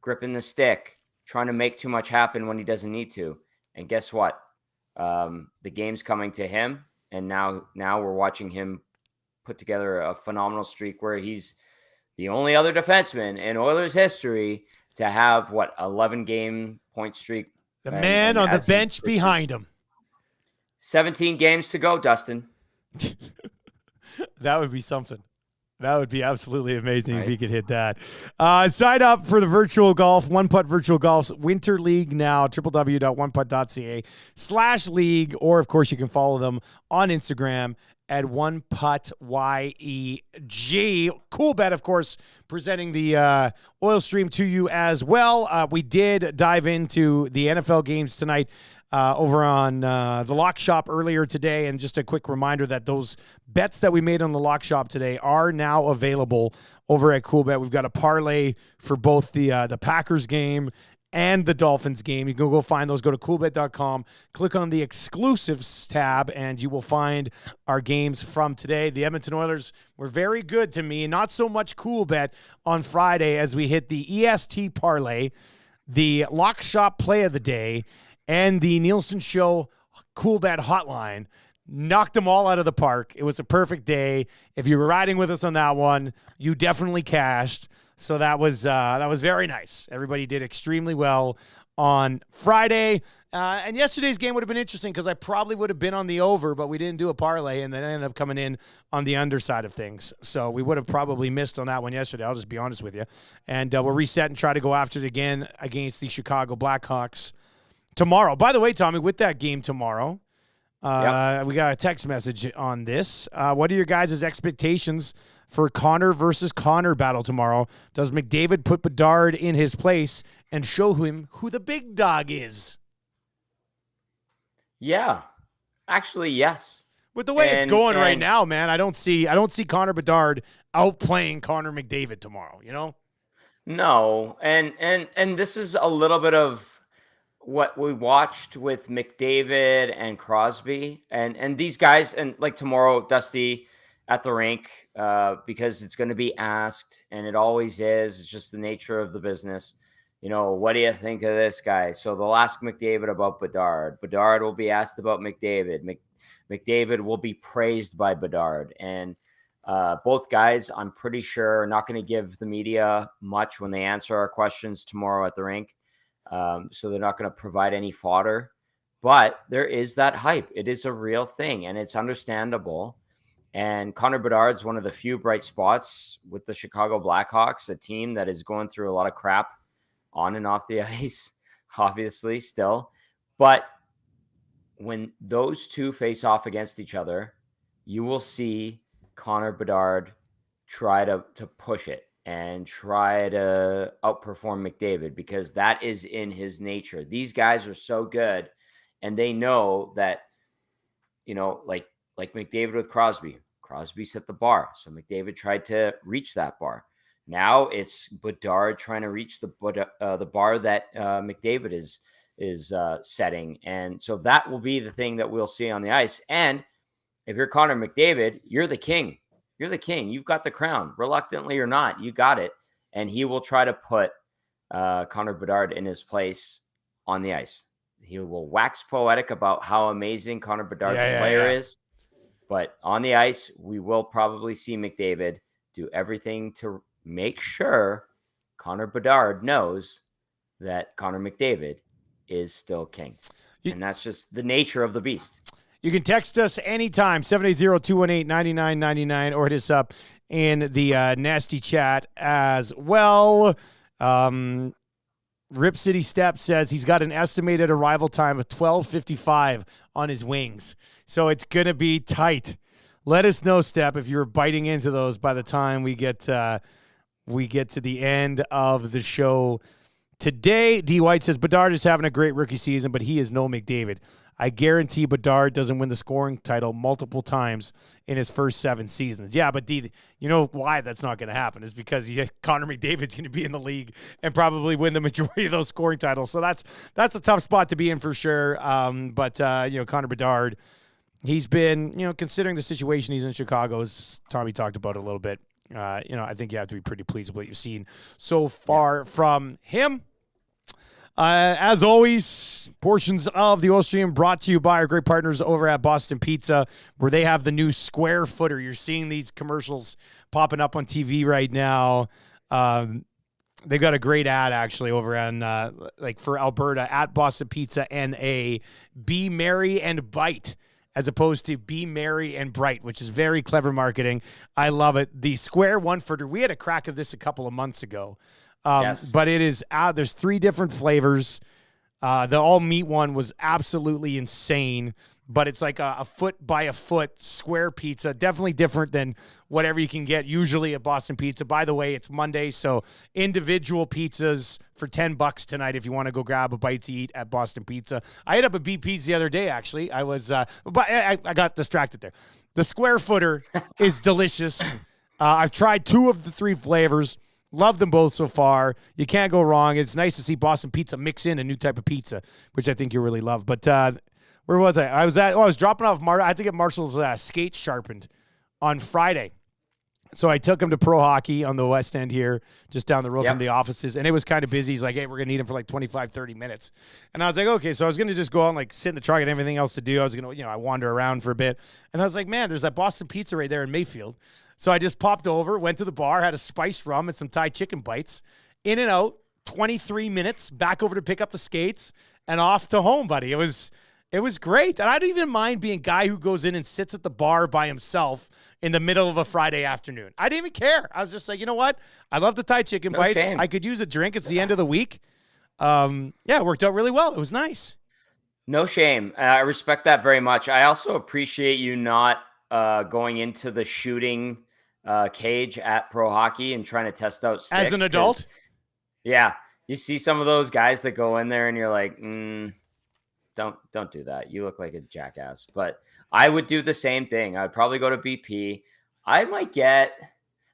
gripping the stick, trying to make too much happen when he doesn't need to. And guess what? The game's coming to him, and now we're watching him put together a phenomenal streak where he's the only other defenseman in Oilers history to have 11-game point streak. The man on the bench behind him. 17 games to go, Dustin. That would be something. That would be absolutely amazing if he could hit that. Sign up for the virtual golf, One Putt Virtual Golf's Winter League now, www.oneputt.ca/league. Or, of course, you can follow them on Instagram at OnePuttYEG. Cool Bet, of course, presenting the Oil Stream to you as well. We did dive into the NFL games tonight over on the Lock Shop earlier today. And just a quick reminder that those bets that we made on the Lock Shop today are now available over at Cool Bet. We've got a parlay for both the Packers game and the Dolphins game. You can go find those. Go to coolbet.com, click on the exclusives tab, and you will find our games from today. The Edmonton Oilers were very good to me. Not so much Coolbet on Friday as we hit the EST parlay, the Lock Shop play of the day, and the Nielsen Show Coolbet hotline. Knocked them all out of the park. It was a perfect day. If you were riding with us on that one, you definitely cashed. So that was very nice. Everybody did extremely well on Friday. And yesterday's game would have been interesting because I probably would have been on the over, but we didn't do a parlay, and then I ended up coming in on the underside of things. So we would have probably missed on that one yesterday. I'll just be honest with you. And we'll reset and try to go after it again against the Chicago Blackhawks tomorrow. By the way, Tommy, with that game tomorrow, we got a text message on this. What are your guys' expectations for Connor versus Connor battle tomorrow? Does McDavid put Bedard in his place and show him who the big dog is? Yeah, actually, yes. With the way it's going right now, man, I don't see Connor Bedard outplaying Connor McDavid tomorrow. You know? No, and this is a little bit of what we watched with McDavid and Crosby and these guys, and like tomorrow, Dusty at the rink, because it's going to be asked, and it always is. It's just the nature of the business. You know, what do you think of this guy? So they'll ask McDavid about Bedard. Bedard will be asked about McDavid. McDavid will be praised by Bedard. And both guys, I'm pretty sure, are not going to give the media much when they answer our questions tomorrow at the rink. So they're not going to provide any fodder. But there is that hype. It is a real thing, and it's understandable. And Connor Bedard's one of the few bright spots with the Chicago Blackhawks, a team that is going through a lot of crap on and off the ice, obviously, still. But when those two face off against each other, you will see Connor Bedard try to push it and try to outperform McDavid, because that is in his nature. These guys are so good, and they know that, you know, like McDavid with Crosby. Crosby set the bar, so McDavid tried to reach that bar. Now it's Bedard trying to reach the bar that McDavid is setting, and so that will be the thing that we'll see on the ice. And if you're Connor McDavid, you're the king. You're the king. You've got the crown, reluctantly or not. You got it, and he will try to put Connor Bedard in his place on the ice. He will wax poetic about how amazing Connor Bedard's player is, but on the ice, we will probably see McDavid do everything to make sure Connor Bedard knows that Connor McDavid is still king. And that's just the nature of the beast. You can text us anytime, 780-218-9999, or hit us up in the nasty chat as well. Rip City Step says he's got an estimated arrival time of 12:55 on his wings. So it's going to be tight. Let us know, Step, if you're biting into those by the time we get to the end of the show today. D. White says, Bedard is having a great rookie season, but he is no McDavid. I guarantee Bedard doesn't win the scoring title multiple times in his first 7 seasons. Yeah, but D, you know why that's not going to happen is because Connor McDavid's going to be in the league and probably win the majority of those scoring titles. So that's a tough spot to be in for sure. But Connor Bedard, he's been, considering the situation he's in Chicago, as Tommy talked about a little bit, I think you have to be pretty pleased with what you've seen so far from him. As always, portions of the Oil Stream brought to you by our great partners over at Boston Pizza, where they have the new square footer. You're seeing these commercials popping up on TV right now. They've got a great ad actually over on for Alberta at Boston Pizza NA. Be merry and bite, as opposed to be merry and bright, which is very clever marketing. I love it. The square one-footer, we had a crack of this a couple of months ago. Yes. But it is out. There's 3 different flavors. The all meat one was absolutely insane, but it's like a foot by a foot square pizza. Definitely different than whatever you can get usually at Boston Pizza. By the way, it's Monday, so individual pizzas for $10 tonight if you want to go grab a bite to eat at Boston Pizza. I hit up a BP's the other day, actually. I was, but I got distracted there. The square footer is delicious. I've tried 2 of the 3 flavors. Love them both so far. You can't go wrong. It's nice to see Boston Pizza mix in a new type of pizza, which I think you really love. But where was I? I was dropping off. I had to get Marshall's skates sharpened on Friday. So I took him to Pro Hockey on the West End here, just down the road from the offices. And it was kind of busy. He's like, hey, we're going to need him for like 25, 30 minutes. And I was like, okay. So I was going to just go out and like sit in the truck and everything else to do. I was going to, I wander around for a bit. And I was like, man, there's that Boston Pizza right there in Mayfield. So I just popped over, went to the bar, had a spiced rum and some Thai chicken bites. In and out, 23 minutes, back over to pick up the skates and off to home, buddy. It was great. And I don't even mind being a guy who goes in and sits at the bar by himself in the middle of a Friday afternoon. I didn't even care. I was just like, you know what? I love the Thai chicken bites. Shame. I could use a drink. It's the end of the week. It worked out really well. It was nice. No shame. I respect that very much. I also appreciate you not going into the shooting cage at Pro Hockey and trying to test out sticks. As an adult? Yeah. You see some of those guys that go in there and you're like, Don't do that. You look like a jackass. But I would do the same thing. I'd probably go to BP. I might get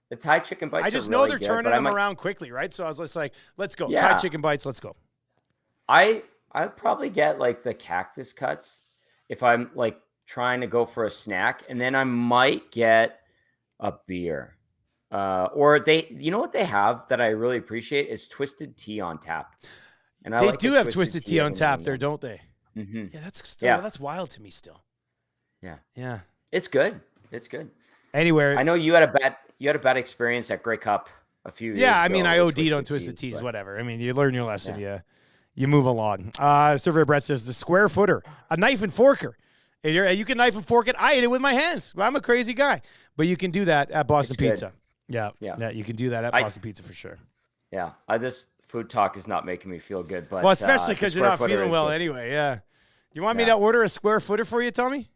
the Thai chicken bites. I just are know really they're good, turning them around quickly, right? So I was just like, let's go. Yeah. Thai chicken bites, let's go. I'd probably get like the cactus cuts if I'm like trying to go for a snack, and then I might get a beer. Or you know what they have that I really appreciate is twisted tea on tap. And they do have twisted tea on tap there, don't they? Mm-hmm. Yeah, that's wild to me still. Yeah. It's good. It's good. Anywhere. I know you had a bad experience at Grey Cup a few years ago. Yeah, I mean, I OD'd on twisted teas, whatever. I mean, you learn your lesson. Yeah. You move along. Surveyor Brett says the square footer, a knife and forker. You can knife and fork it. I ate it with my hands. I'm a crazy guy, but you can do that at Boston Pizza. Yeah, you can do that at Boston Pizza for sure. Yeah, this food talk is not making me feel good, but especially because you're not feeling well anyway. Yeah. You want me to order a square footer for you, Tommy?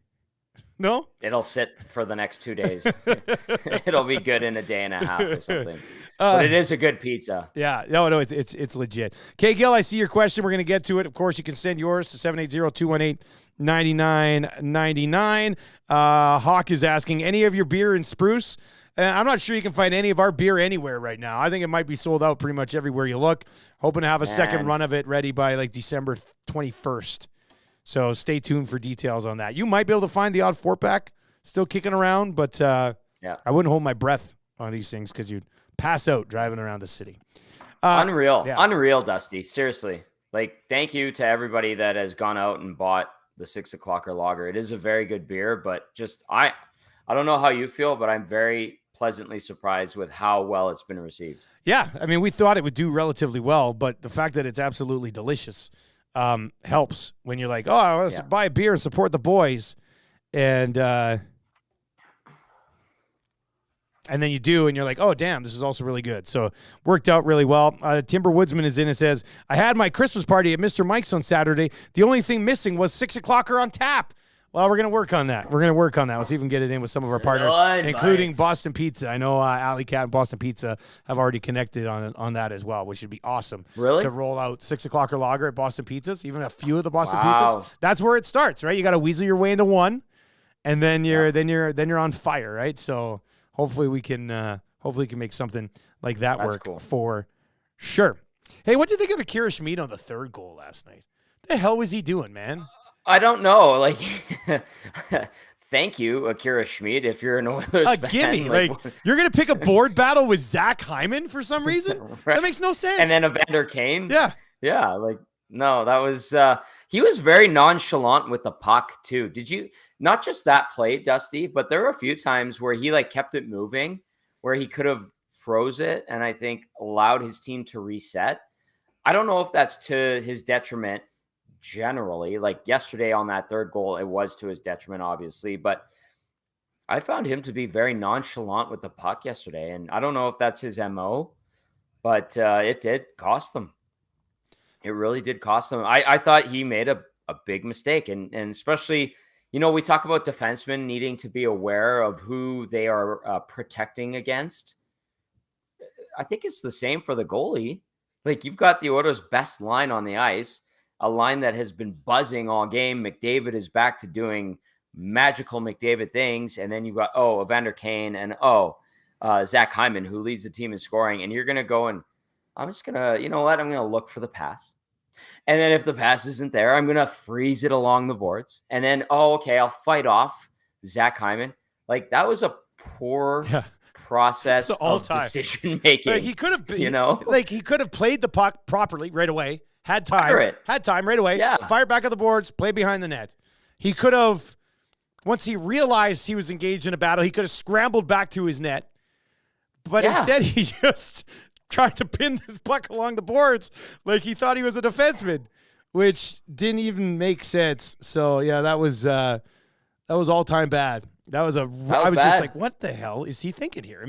No? It'll sit for the next 2 days. It'll be good in a day and a half or something. But it is a good pizza. Yeah. No, it's legit. Okay, Gil, I see your question. We're going to get to it. Of course, you can send yours to 780-218-9999. Hawk is asking, any of your beer in Spruce? I'm not sure you can find any of our beer anywhere right now. I think it might be sold out pretty much everywhere you look. Hoping to have a second run of it ready by like December 21st. So stay tuned for details on that. You might be able to find the odd 4-pack still kicking around, but I wouldn't hold my breath on these things because you'd pass out driving around the city. Unreal. Yeah. Unreal, Dusty. Seriously. Like, thank you to everybody that has gone out and bought the 6 o'clocker lager. It is a very good beer, but just I don't know how you feel, but I'm very pleasantly surprised with how well it's been received. Yeah. I mean, we thought it would do relatively well, but the fact that it's absolutely delicious helps when you're like, oh, I want to buy a beer and support the boys. And then you do, and you're like, oh, damn, this is also really good. So worked out really well. Timber Woodsman is in and says, I had my Christmas party at Mr. Mike's on Saturday. The only thing missing was 6 o'clocker on tap. Well, we're going to work on that. Let's even get it in with some of our partners, including Boston Pizza. I know Alley Cat and Boston Pizza have already connected on that as well, which would be awesome. Really? To roll out 6 o'clocker lager at Boston Pizzas, even a few of the Boston Pizzas. That's where it starts, right? You got to weasel your way into one, and then you're on fire, right? So hopefully we can make something like that work for sure. Hey, what do you think of Akira Schmid on the third goal last night? What the hell was he doing, man? I don't know. Like, thank you, Akira Schmid, if you're an Oilers fan. Gimme. Like, you're going to pick a board battle with Zach Hyman for some reason? Right. That makes no sense. And then Evander Kane? Yeah. Yeah. Like, no, that was he was very nonchalant with the puck, too. Did you not just that play, Dusty, but there were a few times where he like kept it moving, where he could have froze it and I think allowed his team to reset. I don't know if that's to his detriment. Generally, like yesterday on that third goal, it was to his detriment, obviously, but I found him to be very nonchalant with the puck yesterday, and I don't know if that's his MO, but it did cost them. It really did cost them. I thought he made a big mistake, and especially, we talk about defensemen needing to be aware of who they are protecting against. I think it's the same for the goalie. Like, you've got the Oilers' best line on the ice, a line that has been buzzing all game. McDavid is back to doing magical McDavid things. And then you've got, Evander Kane and, Zach Hyman, who leads the team in scoring, and you're going to go and I'm just going to, you know what? I'm going to look for the pass. And then if the pass isn't there, I'm going to freeze it along the boards. And then, okay, I'll fight off Zach Hyman. Like, that was a poor process of decision making. Like, he could have, he could have played the puck properly right away. Had time right away. Yeah. Fire back on the boards, play behind the net. He could have, once he realized he was engaged in a battle, he could have scrambled back to his net. But instead, he just tried to pin this puck along the boards like he thought he was a defenseman, which didn't even make sense. So, yeah, that was all-time bad. I was just like, what the hell is he thinking here?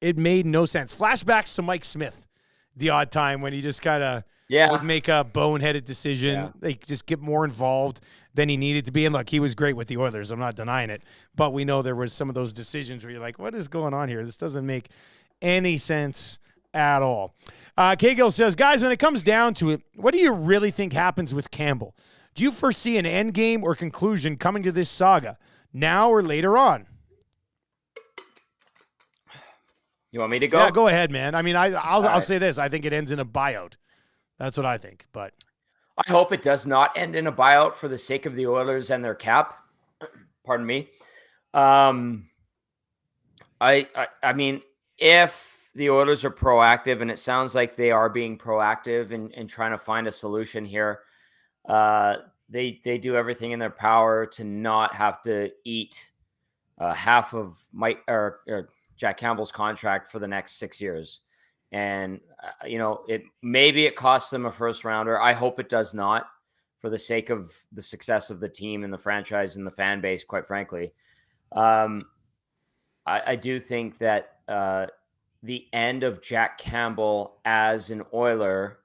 It made no sense. Flashbacks to Mike Smith, the odd time when he just kind of would make a boneheaded decision, like just get more involved than he needed to be. And look, he was great with the Oilers. I'm not denying it. But we know there was some of those decisions where you're like, what is going on here? This doesn't make any sense at all. Cahill says, guys, when it comes down to it, what do you really think happens with Campbell? Do you foresee an end game or conclusion coming to this saga now or later on? You want me to go? Yeah, go ahead, man. I mean, I'll say this. I think it ends in a buyout. That's what I think. But I hope it does not end in a buyout for the sake of the Oilers and their cap. Pardon me. I mean, if the Oilers are proactive, and it sounds like they are being proactive in trying to find a solution here, they do everything in their power to not have to eat half of Jack Campbell's contract for the next 6 years. And, maybe it costs them a first rounder. I hope it does not, for the sake of the success of the team and the franchise and the fan base, quite frankly. I do think that the end of Jack Campbell as an Oiler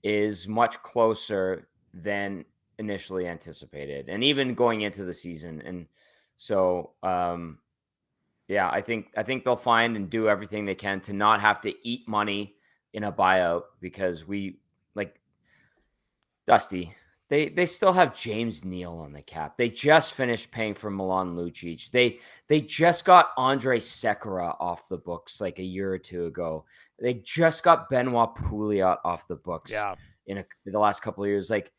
is much closer than initially anticipated, and even going into the season. And so, I think they'll find and do everything they can to not have to eat money in a buyout, because we, like Dusty, they still have James Neal on the cap. They just finished paying for Milan Lucic. They just got Andre Sekera off the books like a year or two ago. They just got Benoit Pouliot off the books in the last couple of years. Like,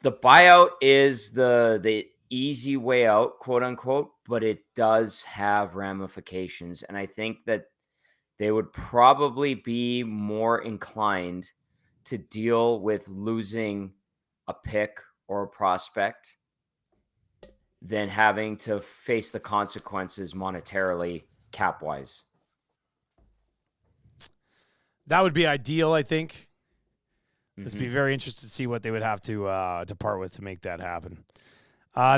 the buyout is the easy way out, quote unquote, but it does have ramifications. And I think that they would probably be more inclined to deal with losing a pick or a prospect than having to face the consequences monetarily, cap wise. That would be ideal, I think. Let's be very interested to see what they would have to part with to make that happen.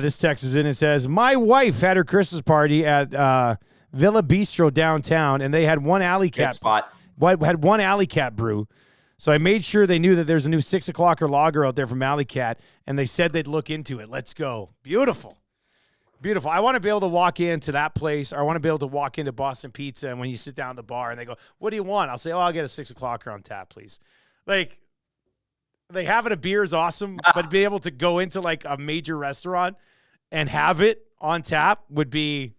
This text is in and says, my wife had her Christmas party at Villa Bistro downtown, and they had one alley cat spot. Had one alley cat brew. So I made sure they knew that there's a new 6 o'clocker lager out there from Alley Cat, and they said they'd look into it. Let's go. Beautiful. Beautiful. I want to be able to walk into that place, or I want to be able to walk into Boston Pizza, and when you sit down at the bar and they go, what do you want? I'll say, I'll get a 6 o'clocker on tap, please. Like, they having a beer is awesome, but being able to go into like a major restaurant and have it on tap would be,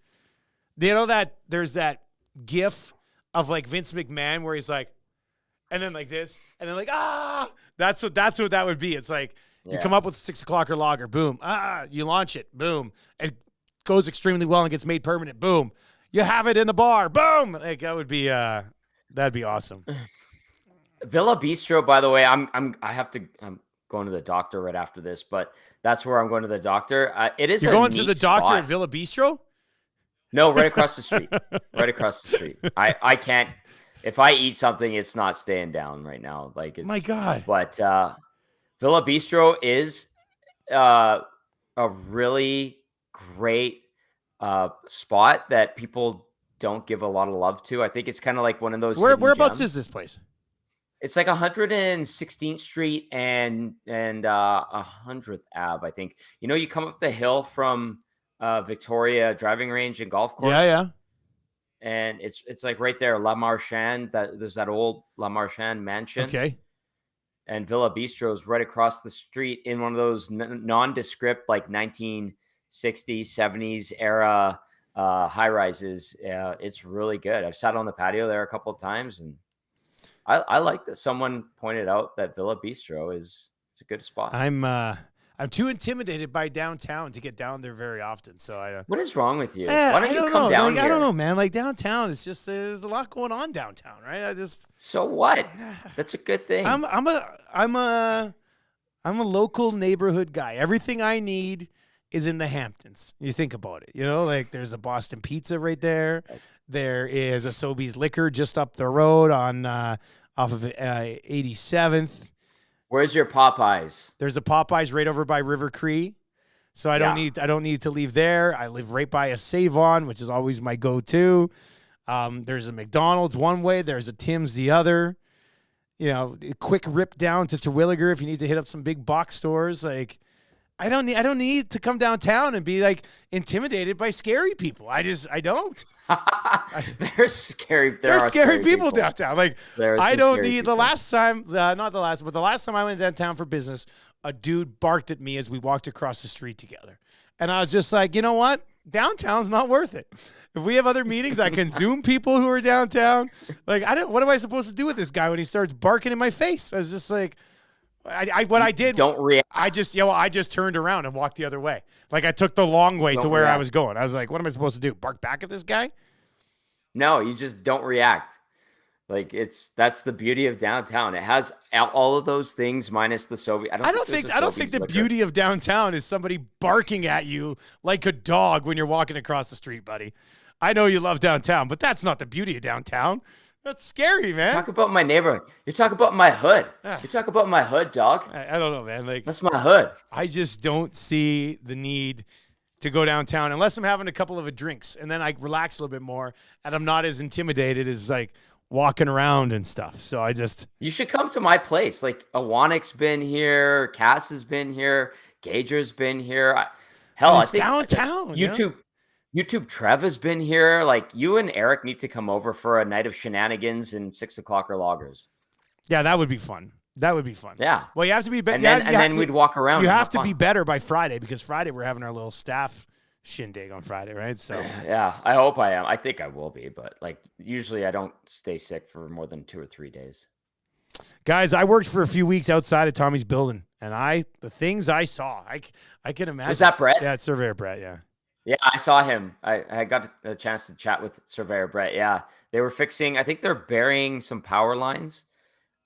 that there's that gif of like Vince McMahon where he's like, and then like this, and then like, that's what that would be. It's like, you come up with 6 o'clocker lager, boom. You launch it, boom. It goes extremely well and gets made permanent, boom. You have it in the bar, boom. Like, that would be, that'd be awesome. Villa Bistro, by the way, I'm going to the doctor right after this, but that's where I'm going to the doctor. It is. You're going to the doctor at Villa Bistro? No, right across the street. Right across the street. I can't. If I eat something, it's not staying down right now. Like, it's, my God. But Villa Bistro is a really great spot that people don't give a lot of love to. I think it's kind of like one of those. Whereabouts is this place? It's like 116th Street and 100th Ave, I think. You come up the hill from Victoria Driving Range and Golf Course. Yeah. And it's like right there, La Marchand. There's that old La Marchand mansion. Okay. And Villa Bistro is right across the street in one of those nondescript, like 1960s, 70s era high rises. It's really good. I've sat on the patio there a couple of times, and I like that someone pointed out that Villa Bistro it's a good spot. I'm too intimidated by downtown to get down there very often. So what is wrong with you? Why don't you come down here? I don't know, man. Like downtown, it's just there's a lot going on downtown, right? So what? That's a good thing. I'm a local neighborhood guy. Everything I need is in the Hamptons. You think about it, like there's a Boston Pizza right there. There is a Sobeys Liquor just up the road on off of 87th. Where's your Popeyes? There's a Popeyes right over by River Cree. So I don't need to leave there. I live right by a Save-On, which is always my go-to. There's a McDonald's one way, there's a Tim's the other. A quick rip down to Terwilliger if you need to hit up some big box stores. Like I don't need to come downtown and be like intimidated by scary people. I don't. There's scary. There are scary people downtown. Like I don't need people. The last time I went downtown for business, a dude barked at me as we walked across the street together, and I was just like, you know what? Downtown's not worth it. If we have other meetings, I can Zoom people who are downtown. Like what am I supposed to do with this guy when he starts barking in my face? I was just like. I did. Don't react. I just turned around and walked the other way. Like I took the long way to where I was going. I was like, what am I supposed to do? Bark back at this guy? No, you just don't react. Like that's the beauty of downtown. It has all of those things minus the Soviet. I don't think the beauty of downtown is somebody barking at you like a dog when you're walking across the street, buddy. I know you love downtown, but that's not the beauty of downtown. That's scary, man. Talk about my neighborhood. You talk about my hood. You talk about my hood, dog. I don't know, man. Like that's my hood. I just don't see the need to go downtown unless I'm having a couple of drinks, and then I relax a little bit more, and I'm not as intimidated as like walking around and stuff. So you should come to my place. Like Awanik's been here, Cass has been here, Gager's been here. I think downtown. YouTube Trev has been here. Like you and Eric need to come over for a night of shenanigans and 6 o'clock or loggers. Yeah, that would be fun. Yeah. Well, you have to be better. And then we'd walk around. You have to be better by Friday because Friday we're having our little staff shindig on Friday, right? So yeah, I hope I am. I think I will be, but like usually I don't stay sick for more than 2 or 3 days. Guys, I worked for a few weeks outside of Tommy's building, and the things I saw, I can imagine. Was that Brett? Yeah, it's Surveyor Brett. Yeah. Yeah, I saw him. I got a chance to chat with Surveyor Brett. Yeah, they were fixing. I think they're burying some power lines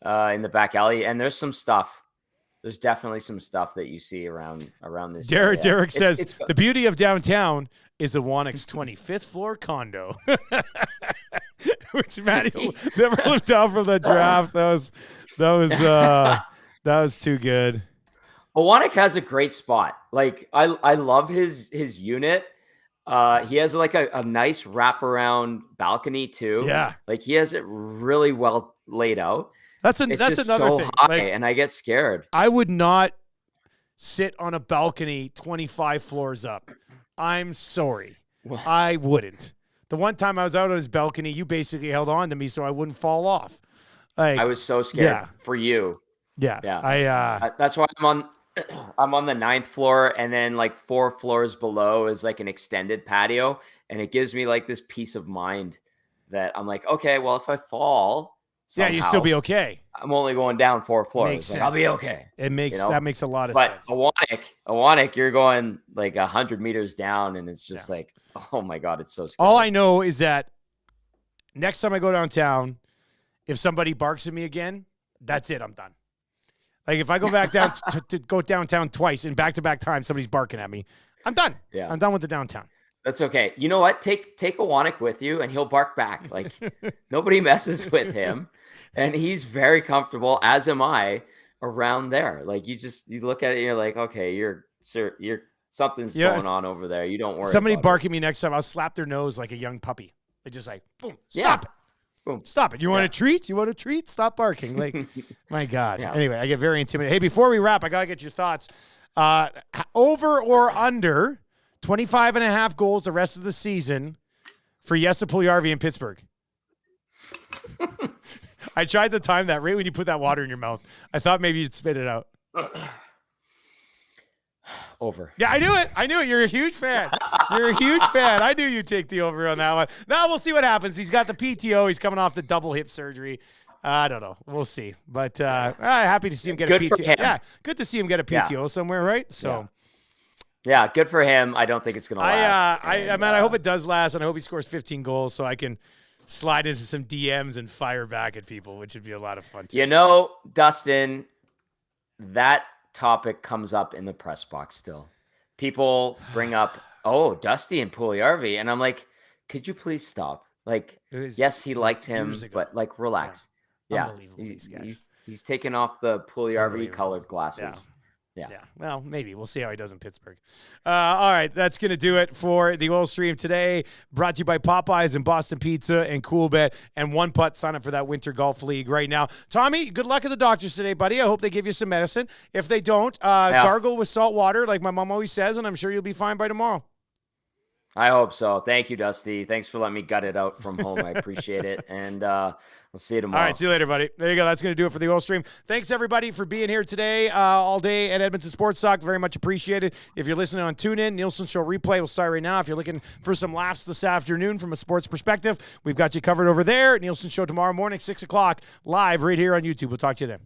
in the back alley, and there's some stuff. There's definitely some stuff that you see around this. Derek says the beauty of downtown is Awanik's 25th floor condo, which Matty never lived out for the draft. That was too good. Awanik has a great spot. Like I love his unit. He has like a nice wraparound balcony too. Yeah, like he has it really well laid out. That's another so thing. High, and I get scared. I would not sit on a balcony 25 floors up. I'm sorry, I wouldn't. The one time I was out on his balcony, you basically held on to me so I wouldn't fall off. Like I was so scared for you. Yeah. That's why I'm on the 9th floor, and then like 4 floors below is like an extended patio, and it gives me like this peace of mind that I'm like, okay, well, if I fall, somehow, you still be okay. I'm only going down 4 floors. Makes sense. I'll be okay. That makes a lot of sense. But Awanik, you're going like 100 meters down, and it's just like, oh my God, it's so scary. All I know is that next time I go downtown, if somebody barks at me again, that's it. I'm done. Like if I go back down to go downtown twice in back-to-back times, somebody's barking at me, I'm done. Yeah, I'm done with the downtown. That's okay. You know what? Take Awanik with you, and he'll bark back. Like nobody messes with him, and he's very comfortable, as am I, around there. Like you look at it, and you're like, okay, you're something's going on over there. You don't worry. Somebody bark at me next time, I'll slap their nose like a young puppy. They just like, boom, stop it. Boom. Stop it. You want a treat? You want a treat? Stop barking. Like, my God. Yeah. Anyway, I get very intimidated. Hey, before we wrap, I got to get your thoughts. Over or under 25.5 goals the rest of the season for Jesse Puljujarvi in Pittsburgh? I tried to time that right when you put that water in your mouth. I thought maybe you'd spit it out. Over. Yeah, I knew it. You're a huge fan. You're a huge fan. I knew you'd take the over on that one. Now we'll see what happens. He's got the PTO. He's coming off the double hip surgery. I don't know. We'll see. But happy to see him get a PTO. Yeah, good to see him get a PTO somewhere, right? So. Yeah, good for him. I don't think it's going to last. I hope it does last, and I hope he scores 15 goals so I can slide into some DMs and fire back at people, which would be a lot of fun. You know, Dustin, that topic comes up in the press box still. People bring up, Dusty and Puljujarvi, and I'm like, could you please stop? Like, yes, he liked him, but like, relax. Yeah, unbelievable. These guys. He's taking off the Puljujarvi colored glasses. Yeah. Well, maybe. We'll see how he does in Pittsburgh. All right. That's going to do it for the Oil Stream today. Brought to you by Popeyes and Boston Pizza and Coolbet and One Putt. Sign up for that Winter Golf League right now. Tommy, good luck at the doctors today, buddy. I hope they give you some medicine. If they don't, gargle with salt water like my mom always says, and I'm sure you'll be fine by tomorrow. I hope so. Thank you, Dusty. Thanks for letting me gut it out from home. I appreciate it. And we'll see you tomorrow. All right. See you later, buddy. There you go. That's going to do it for the Oil Stream. Thanks, everybody, for being here today all day at Edmonton Sports Talk. Very much appreciated. If you're listening on TuneIn, Nielsen Show replay will start right now. If you're looking for some laughs this afternoon from a sports perspective, we've got you covered over there. Nielsen Show tomorrow morning, 6 o'clock, live right here on YouTube. We'll talk to you then.